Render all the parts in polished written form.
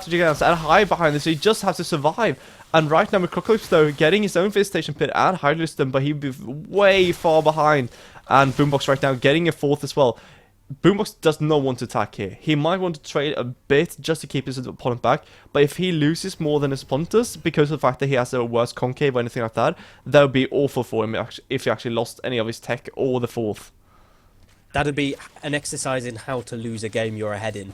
strategy against and hide behind this, so he just has to survive. And right now, Microclips, though, getting his own Visitation Pit and Hydro System, but he'd be way far behind. And Boombox right now getting a fourth as well. Boombox does not want to attack here. He might want to trade a bit just to keep his opponent back, but if he loses more than his opponent does, because of the fact that he has a worse concave or anything like that, that would be awful for him if he actually lost any of his tech or the fourth. That'd be an exercise in how to lose a game you're ahead in.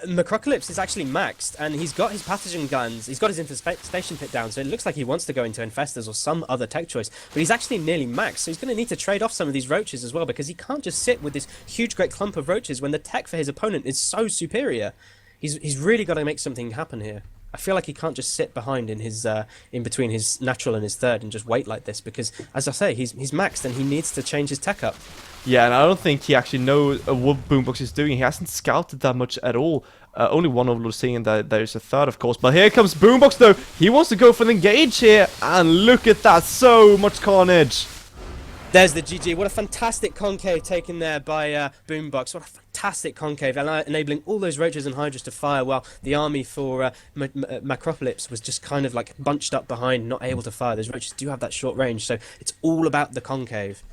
Macrocalypse is actually maxed, and he's got his pathogen glands, he's got his infestation pit down, so it looks like he wants to go into infestors or some other tech choice, but he's actually nearly maxed, so he's going to need to trade off some of these roaches as well, because he can't just sit with this huge great clump of roaches when the tech for his opponent is so superior. He's really got to make something happen here. I feel like he can't just sit behind in his in between his natural and his third and just wait like this, because as I say, he's maxed and he needs to change his tech up. Yeah, and I don't think he actually knows what Boombox is doing. He hasn't scouted that much at all. Only one overlord seeing that there's a third, of course. But here comes Boombox, though. He wants to go for the engage here. And look at that. So much carnage. There's the GG. What a fantastic concave taken there by Boombox. What a fantastic concave, enabling all those roaches and hydras to fire, while the army for Macropolis was just kind of like bunched up behind, not able to fire. Those roaches do have that short range, so it's all about the concave.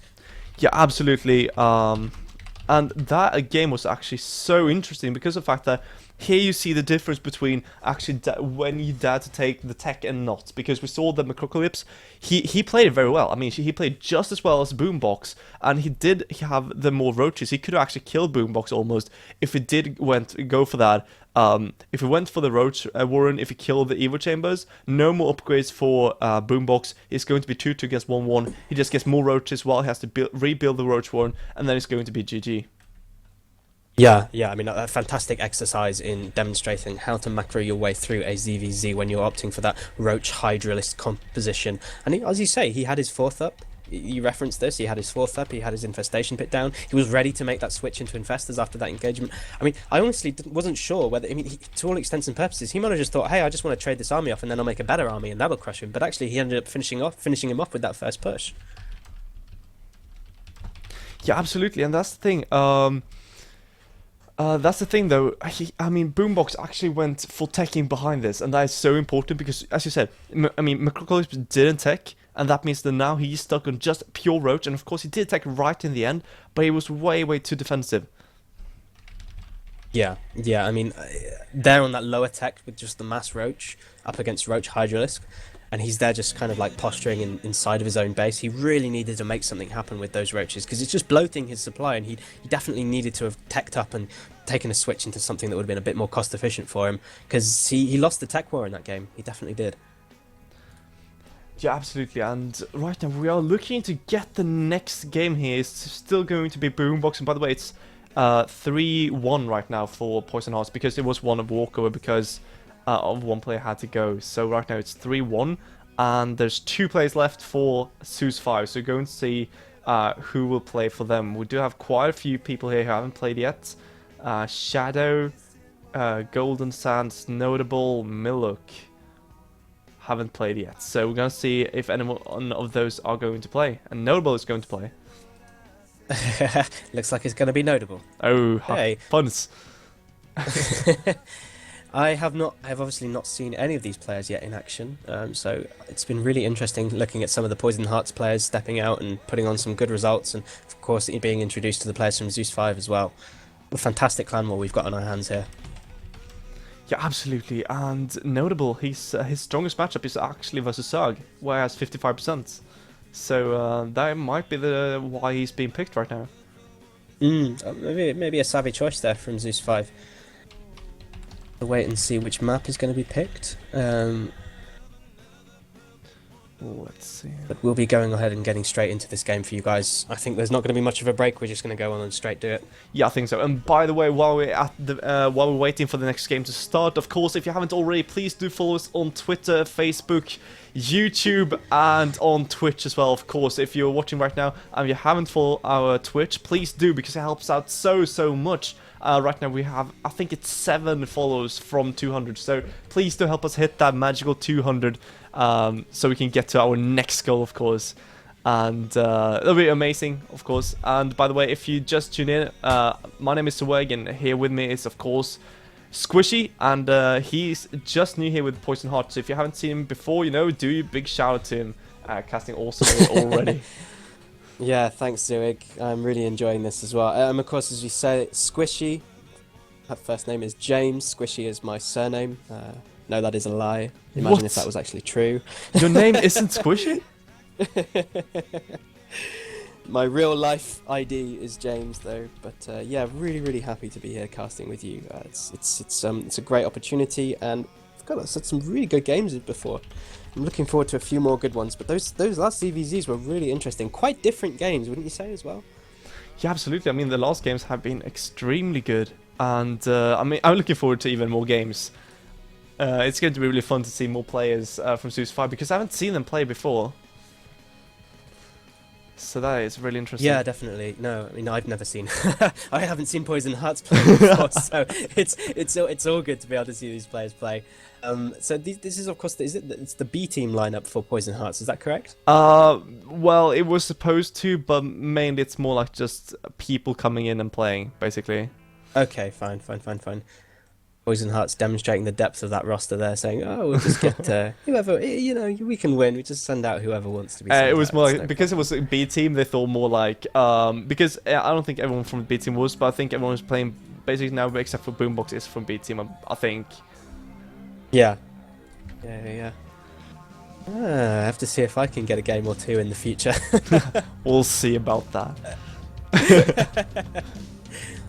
Yeah, absolutely. And that game was actually so interesting because of the fact that here you see the difference between actually when you dare to take the tech and not. Because we saw that Macrocalypse, he played it very well. I mean, he played just as well as Boombox, and he did have the more roaches. He could have actually killed Boombox almost if he did go for that. If he went for the Roach Warren, if he killed the Evo Chambers, no more upgrades for Boombox. It's going to be 2-2 against 1-1. He just gets more roaches while he has to rebuild the Roach Warren, and then it's going to be GG. Yeah, I mean, a fantastic exercise in demonstrating how to macro your way through a ZVZ when you're opting for that Roach Hydralist composition. And as you say, he had his fourth up. You referenced this, he had his fourth up, he had his infestation pit down, he was ready to make that switch into infestors after that engagement. I mean, I honestly wasn't sure whether, I mean, to all intents and purposes, he might have just thought, hey, I just want to trade this army off and then I'll make a better army and that'll crush him, but actually he ended up finishing him off with that first push. Yeah, absolutely, and that's the thing. That's the thing, though. I mean, Boombox actually went full teching behind this, and that is so important because, as you said, I mean, Macrocalypse didn't tech, and that means that now he's stuck on just pure Roach, and of course he did tech right in the end, but he was way too defensive. Yeah, I mean, they're on that lower tech with just the mass Roach up against Roach Hydralisk, and he's there just kind of like posturing inside of his own base. He really needed to make something happen with those roaches because it's just bloating his supply, and he definitely needed to have teched up and taken a switch into something that would have been a bit more cost efficient for him, because he lost the tech war in that game. He definitely did. Yeah, absolutely, and right now we are looking to get the next game here. It's still going to be Boombox, and by the way, it's 3-1 right now for Poison Hearts because it was one of walkover because of one player had to go. So right now it's 3-1, and there's 2 players left for zeus5. So we're going to see who will play for them. We do have quite a few people here who haven't played yet. Shadow, Golden Sands, Notable, Miluk haven't played yet. So we're going to see if anyone of those are going to play. And Notable is going to play. Looks like it's going to be Notable. Oh, hey. Puns. I have obviously not seen any of these players yet in action, so it's been really interesting looking at some of the Poison Hearts players stepping out and putting on some good results, and of course being introduced to the players from Zeus5 as well. A fantastic clan war we've got on our hands here. Yeah, absolutely, and Notable, his strongest matchup is actually versus Zerg, where he has 55%. So that might be why he's being picked right now. Maybe a savvy choice there from Zeus5. We'll wait and see which map is going to be picked. Let's see. But we'll be going ahead and getting straight into this game for you guys. I think there's not going to be much of a break. We're just going to go on and straight do it. Yeah, I think so. And by the way, while we're waiting for the next game to start, of course, if you haven't already, please do follow us on Twitter, Facebook, YouTube, and on Twitch as well. Of course, if you're watching right now and you haven't followed our Twitch, please do, because it helps out so much. Right now we have, I think it's 7 followers from 200, so please do help us hit that magical 200 so we can get to our next goal, of course. And it'll be amazing, of course. And by the way, if you just tune in, my name is zeus5, and here with me is, of course, Squishy, and he's just new here with Poison Heart. So if you haven't seen him before, do you big shout out to him, casting awesomely already. Yeah, thanks, Zurich. I'm really enjoying this as well. Of course, as you say, Squishy. Her first name is James. Squishy is my surname. No, that is a lie. Imagine if that was actually true. Your name isn't Squishy? My real life ID is James, though. But yeah, really, really happy to be here casting with you. It's a great opportunity, and I've got some really good games before. I'm looking forward to a few more good ones, but those last CVZs were really interesting. Quite different games, wouldn't you say, as well? Yeah, absolutely. I mean, the last games have been extremely good, and I'm looking forward to even more games. It's going to be really fun to see more players from zeus5 because I haven't seen them play before. So that is really interesting. Yeah, definitely. No, I mean, I've never seen. I haven't seen Poison Hearts play before, so it's all good to be able to see these players play. So this is, of course, it's the B team lineup for Poison Hearts. Is that correct? Well, it was supposed to, but mainly it's more like just people coming in and playing, basically. Okay, fine. Poison Hearts demonstrating the depth of that roster there, saying, "Oh, we'll just get whoever, we can win. We just send out whoever wants to be." It was more like, because it was a B team. They thought more like because I don't think everyone from the B team was, but I think everyone was playing basically now, except for Boombox is from B team. I think. Yeah. I have to see if I can get a game or two in the future. We'll see about that.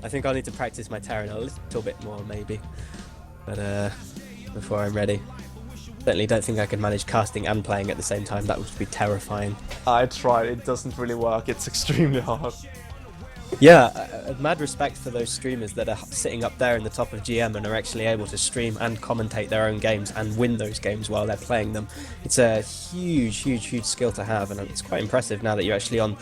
I think I'll need to practice my Terran a little bit more, maybe. But before I'm ready. Certainly don't think I could manage casting and playing at the same time. That would be terrifying. I tried. It doesn't really work. It's extremely hard. Yeah, mad respect for those streamers that are sitting up there in the top of GM and are actually able to stream and commentate their own games and win those games while they're playing them. It's a huge skill to have, and it's quite impressive now that you're actually on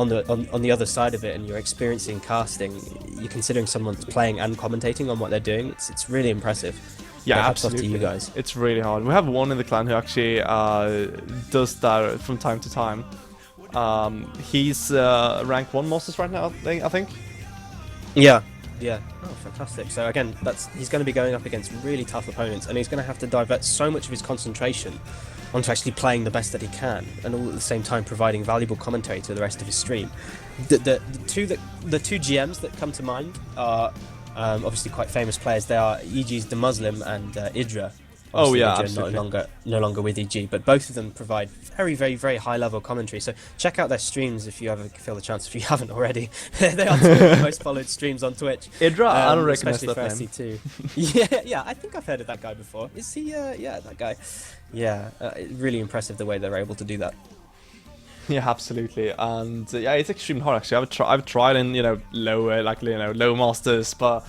the other side of it and you're experiencing casting. You're considering someone that's playing and commentating on what they're doing. It's really impressive. Yeah, hats off absolutely. to you guys. It's really hard. We have one in the clan who actually does that from time to time. He's rank 1 Masters right now, I think. Yeah. Oh, fantastic. So again, he's going to be going up against really tough opponents, and he's going to have to divert so much of his concentration onto actually playing the best that he can, and all at the same time providing valuable commentary to the rest of his stream. The two GMs that come to mind are obviously quite famous players. They are EG's The Muslim and Idra. Obviously, yeah, Idra absolutely. no longer with EG, but both of them provide very high level commentary. So check out their streams if you ever feel the chance, if you haven't already. They are two of the most followed streams on Twitch. Idra, I don't recognize especially that for name. SC2. Yeah, I think I've heard of that guy before. Is he? Yeah, that guy. Yeah, really impressive the way they're able to do that. Yeah, absolutely, and yeah, it's extremely hard actually. I've tried in lower low masters, but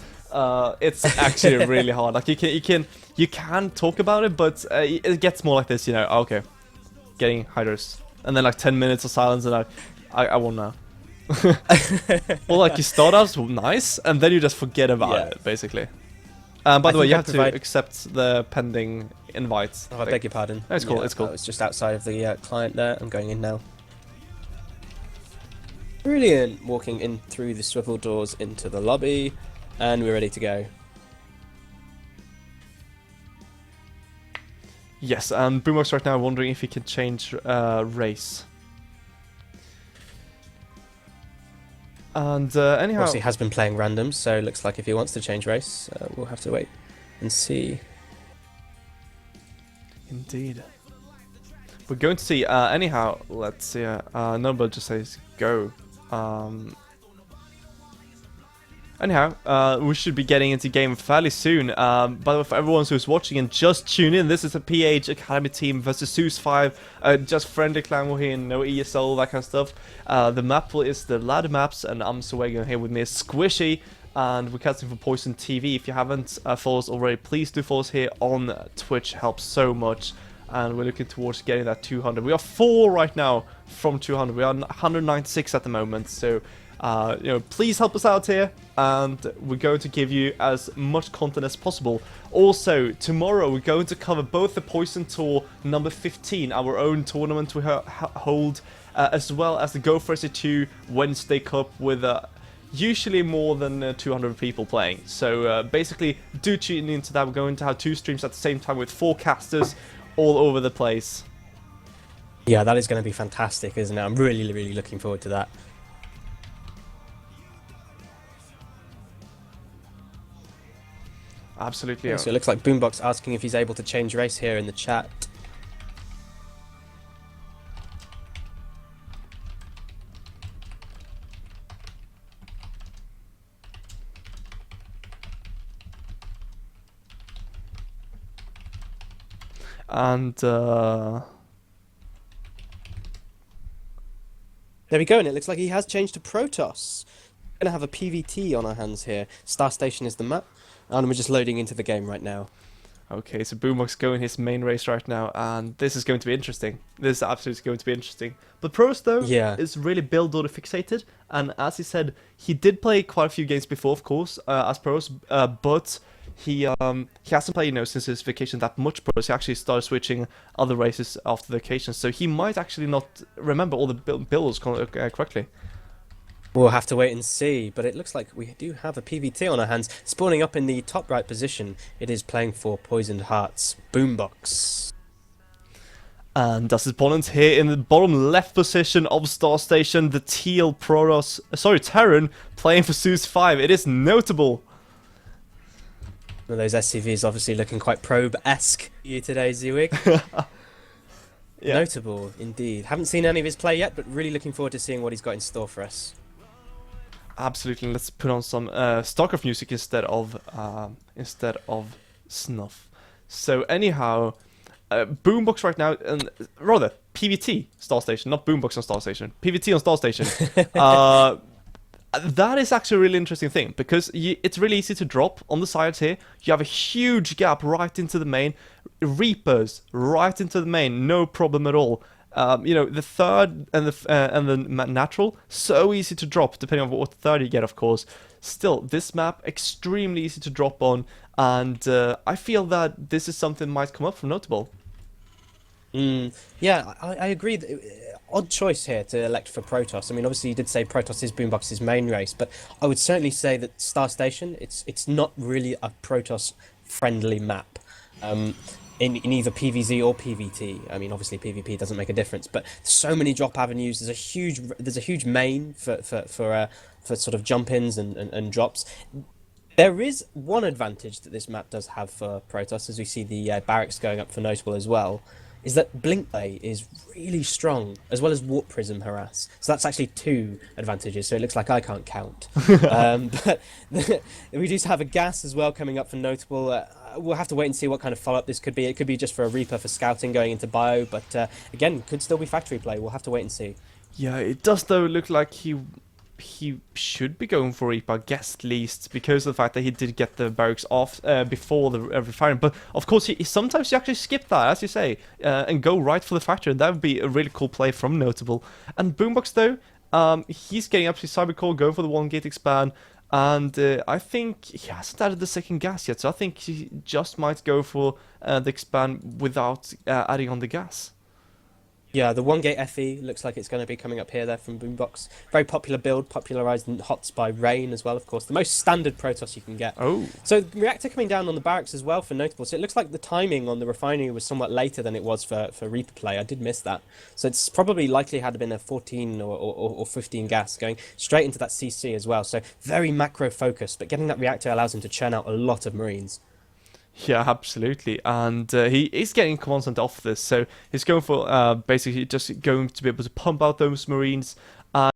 it's actually really hard. Like you can talk about it, but it gets more like this. Okay, getting hydros, and then like 10 minutes of silence, and I won now. Or like you start out nice, and then you just forget about it basically. By the way, you have to accept the pending invites. Oh, I beg your pardon. No, it's cool. It's cool. It's just outside of the client there. I'm going in now. Brilliant. Walking in through the swivel doors into the lobby, and we're ready to go. Yes, and Boombox right now wondering if he can change race. And anyhow, Of course, he has been playing random, so it looks like if he wants to change race, we'll have to wait and see. Indeed. We're going to see. Anyhow, let's see. Number just says go. Anyhow, we should be getting into game fairly soon. By the way, for everyone who's watching and just tune in, this is a PH Academy team versus zeus5. Just friendly clan war here, no ESL, that kind of stuff. The map is the ladder maps, and I'm Swego here with me is Squishy, and we're casting for Poison TV. If you haven't followed us already, please do follow us here on Twitch. Helps so much. And we're looking towards getting that 200. We are 4 right now from 200. We are 196 at the moment. So, please help us out here. And we're going to give you as much content as possible. Also, tomorrow we're going to cover both the Poison Tour number 15, our own tournament we hold, as well as the Go for SC2 Wednesday Cup with usually more than 200 people playing. So basically, do tune into that. We're going to have 2 streams at the same time with 4 casters all over the place. Yeah, that is going to be fantastic, isn't it? I'm really, really looking forward to that. Absolutely. Yeah, so it looks like Boombox asking if he's able to change race here in the chat. And there we go, and it looks like he has changed to Protoss. We're gonna have a PVT on our hands here. Star Station is the map, and we're just loading into the game right now. okay, so Boombox going his main race right now, and this is going to be interesting. This is absolutely going to be interesting. But Pros, though, is really build order fixated, and as he said, he did play quite a few games before, of course, as Pros, but he hasn't played, since his vacation that much Pros. He actually started switching other races after the vacation, so he might actually not remember all the builds correctly. We'll have to wait and see, but it looks like we do have a PVT on our hands. Spawning up in the top right position, it is playing for Poisoned Hearts Boombox. And that's his opponent here in the bottom left position of Star Station, the teal Terran playing for zeus5. It is notable. One of those SCVs obviously looking quite probe-esque you today, Zewig. Yeah. Notable, indeed. Haven't seen any of his play yet, but really looking forward to seeing what he's got in store for us. Absolutely. Let's put on some StarCraft music instead of snuff. So anyhow, Boombox right now, and rather PVT Star Station, not Boombox on Star Station. PVT on Star Station. That is actually a really interesting thing, because it's really easy to drop on the sides here. You have a huge gap right into the main. Reapers right into the main, no problem at all. The third and the natural, so easy to drop, depending on what third you get, of course. Still, this map, extremely easy to drop on, and I feel that this is something that might come up from Notable. Yeah, I agree. Odd choice here to elect for Protoss. I mean, obviously you did say Protoss is Boombox's main race, but I would certainly say that Star Station, it's not really a Protoss friendly map. In either PvZ or PvT. I mean, obviously PvP doesn't make a difference, but so many drop avenues. There's a huge main for sort of jump-ins and drops. There is one advantage that this map does have for Protoss, as we see the barracks going up for Notable as well, is that Blink Bay is really strong, as well as Warp Prism Harass. So that's actually 2 advantages, so it looks like I can't count. But we do have a gas as well coming up for Notable. We'll have to wait and see what kind of follow-up this could be. It could be just for a Reaper for scouting going into bio, but again, could still be factory play. We'll have to wait and see. Yeah, it does though look like he should be going for Reaper, I guess, at least, because of the fact that he did get the barracks off before the refiring. But of course, sometimes you actually skip that, as you say, and go right for the factory, and that would be a really cool play from Notable. And Boombox, though, he's getting up to Cybercore, going for the 1-gate expand, and I think he hasn't added the second gas yet, so I think he just might go for the expand without adding on the gas. Yeah, the 1-gate FE looks like it's going to be coming up here there from Boombox. Very popular build, popularised in HOTS by Rain as well, of course. The most standard Protoss you can get. Oh. So reactor coming down on the barracks as well for Notable. So it looks like the timing on the refinery was somewhat later than it was for Reaper play. I did miss that. So it's probably likely had been a 14 or 15 gas going straight into that CC as well. So very macro focused, but getting that reactor allows him to churn out a lot of Marines. Yeah, absolutely, and he is getting constant off this, so he's going for basically just going to be able to pump out those Marines,